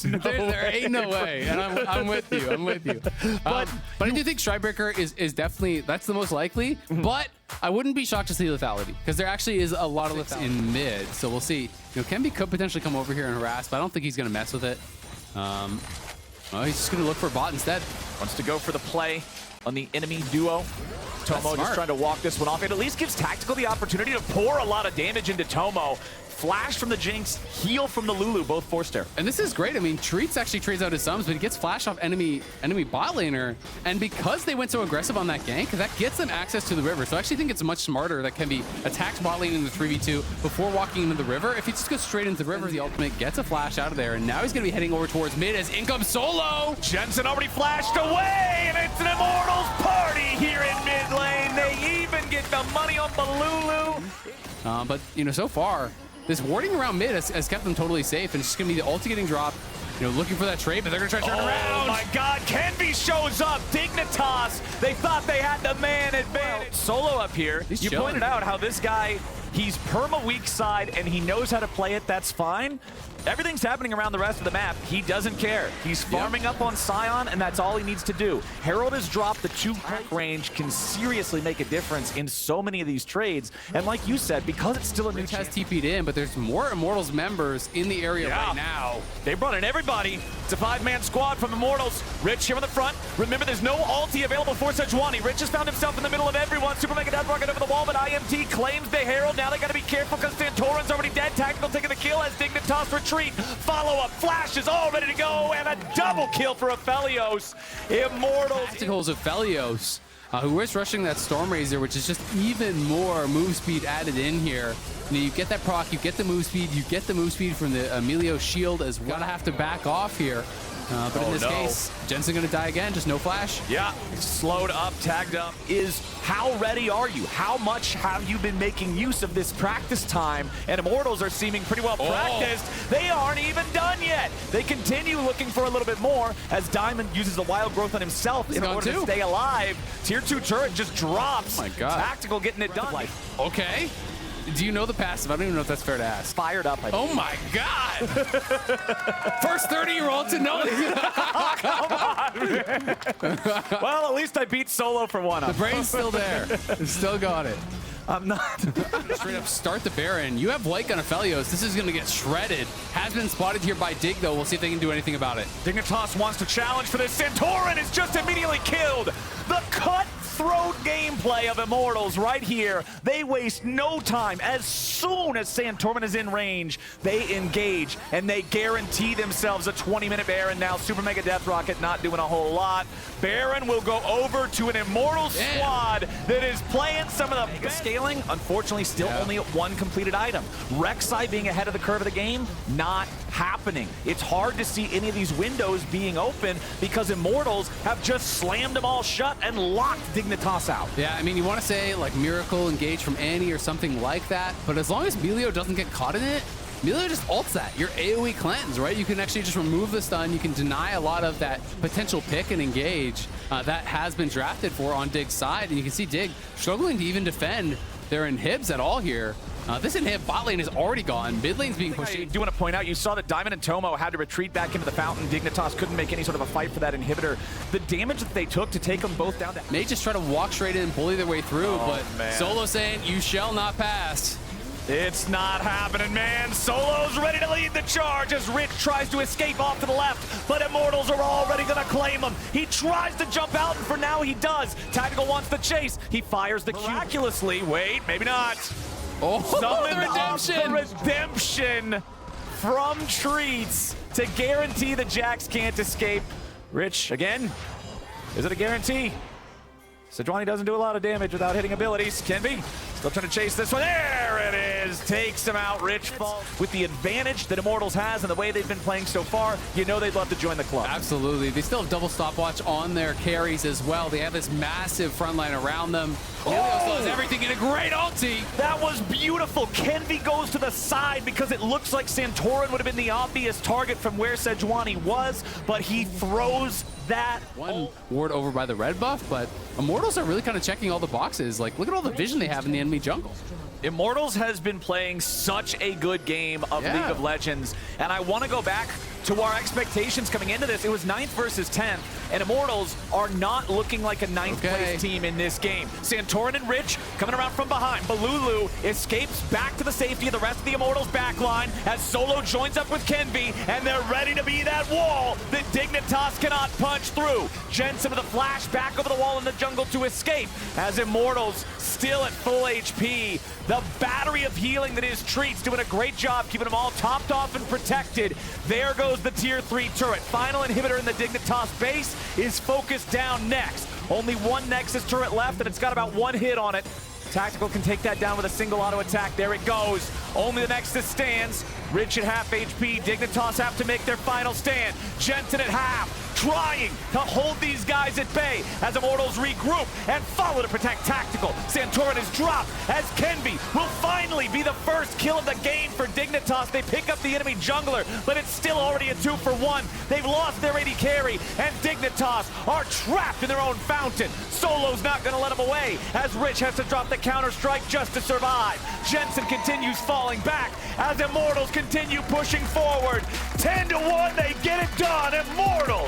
There ain't no way, and I'm with you. I'm with you. But I do think Strikebreaker is definitely, that's the most likely. But I wouldn't be shocked to see lethality, because there actually is a lot of lethality in mid. So we'll see. You know, Kenby could potentially come over here and harass, but I don't think he's gonna mess with it. Oh, he's just gonna look for bot instead. Wants to go for the play on the enemy duo. Tomo just trying to walk this one off. It at least gives Tactical the opportunity to pour a lot of damage into Tomo. Flash from the Jinx, heal from the Lulu, both forced there. And this is great. I mean, Treats actually trades out his sums, but he gets flash off enemy bot laner. And because they went so aggressive on that gank, that gets them access to the river. So I actually think it's much smarter that Kenby attacks bot lane in the 3v2 before walking into the river. If he just goes straight into the river, the ultimate gets a flash out of there. And now he's going to be heading over towards mid as in comes Solo. Jensen already flashed away, and it's an Immortals party here in mid lane. They even get the money on Balulu. But, you know, so far, this warding around mid has kept them totally safe, and it's just going to be the ulti getting dropped, you know, looking for that trade, but they're going to try to turn around. Oh my god, Kenby shows up. Dignitas, they thought they had the man advantage. Solo up here. He's you chilling. pointed out how this guy, he's perma weak side, and he knows how to play it. That's fine. Everything's happening around the rest of the map. He doesn't care. He's farming up on Sion, and that's all he needs to do. Herald has dropped the 2-point range, can seriously make a difference in so many of these trades. And like you said, because it's still a new has TP'd in, but there's more Immortals members in the area right now. They brought in everybody. It's a 5-man squad from Immortals. Rich here on the front. Remember, there's no ulti available for Sejuani. Rich has found himself in the middle of everyone. Super Mega Death Rocket over the wall, but IMT claims the Herald. Now they got to be careful because Santorin's already dead. Tactical taking the kill as Dignitas retreat. Follow-up flashes all ready to go, and a double kill for Aphelios. Immortals. Tacticals of Aphelios, who is rushing that Storm Razor, which is just even more move speed added in here. You get that proc, you get the move speed, you get the move speed from the Emilio shield as well. Gotta have to back off here. But in this case, Jensen gonna die again, just no flash. Yeah, slowed up, tagged up. How ready are you? How much have you been making use of this practice time? And Immortals are seeming pretty well practiced. They aren't even done yet. They continue looking for a little bit more as Diamond uses the wild growth on himself in order to stay alive. Tier 2 turret just drops. Oh my god. Tactical getting it done. Okay. Do you know the passive? I don't even know if that's fair to ask. Fired up. Oh my god! First 30-year-old to know. Come on, man. Well, at least I beat Solo for one. The brain's still there. Still got it. I'm not. Straight up start the Baron. You have Blake on Aphelios. This is going to get shredded. Has been spotted here by Dig, though. We'll see if they can do anything about it. Dignitas wants to challenge for this. Santorin is just immediately killed. The cutthroat gameplay of Immortals right here. They waste no time. As soon as Santorin is in range, they engage, and they guarantee themselves a 20-minute Baron. Now, Super Mega Death Rocket not doing a whole lot. Baron will go over to an Immortals squad that is playing some of the best. Scaling, unfortunately, still only at one completed item. Rek'Sai being ahead of the curve of the game, not happening. It's hard to see any of these windows being open because Immortals have just slammed them all shut and locked Dignitas out. Yeah, I mean, you want to say like Miracle engage from Annie or something like that, but as long as Melio doesn't get caught in it, Melio just ults that. Your AoE cleanse, right? You can actually just remove the stun. You can deny a lot of that potential pick and engage that has been drafted for on Dig's side. And you can see Dig struggling to even defend their inhibs at all here. This inhib bot lane is already gone. Mid lane's being pushed. I do want to point out, you saw that Diamond and Tomo had to retreat back into the fountain. Dignitas couldn't make any sort of a fight for that inhibitor. The damage that they took to take them both down. May just try to walk straight in and bully their way through, but Solo saying, you shall not pass. It's not happening, man. Solo's ready to lead the charge as Rich tries to escape off to the left, but Immortals are already gonna claim him. He tries to jump out, and for now he does. Tactical wants the chase. He fires the miraculously. Wait, maybe not. Oh, the redemption from Treats to guarantee the Jax can't escape. Rich, again, is it a guarantee? Sejuani doesn't do a lot of damage without hitting abilities. Kenby still trying to chase this one. There it is. Takes him out. Rich falls. With the advantage that Immortals has and the way they've been playing so far, you know they'd love to join the club. Absolutely. They still have double stopwatch on their carries as well. They have this massive front line around them. Helios does everything in a great ulti. That was beautiful. Kenby goes to the side because it looks like Santorin would have been the obvious target from where Sejuani was, but he throws that. One ward over by the red buff, but Immortals are really kind of checking all the boxes. Like, look at all the vision they have in the enemy jungle. Immortals has been playing such a good game of League of Legends, and I want to go back to our expectations coming into this. It was 9th versus 10th, and Immortals are not looking like a 9th place team in this game. Santorin and Rich coming around from behind. Balulu escapes back to the safety of the rest of the Immortals backline as Solo joins up with Kenvi, and they're ready to be that wall that Dignitas cannot punch through. Jensen with a flash back over the wall in the jungle to escape as Immortals still at full HP. The battery of healing that is Treats doing a great job keeping them all topped off and protected. There goes the tier 3 turret. Final inhibitor in the Dignitas base is focused down next. Only one Nexus turret left, and it's got about 1 hit on it. Tactical can take that down with a single auto attack. There it goes. Only the Nexus stands. Rich at half HP. Dignitas have to make their final stand. Jensen at half, trying to hold these guys at bay as Immortals regroup and follow to protect Tactical. Santorin is dropped as Kenvi will finally be the first kill of the game for Dignitas. They pick up the enemy jungler, but it's still already a 2-for-1. They've lost their AD carry, and Dignitas are trapped in their own fountain. Solo's not going to let them away as Rich has to drop the counter-strike just to survive. Jensen continues falling back as Immortals continue pushing forward. 10-1, they get it done. Immortals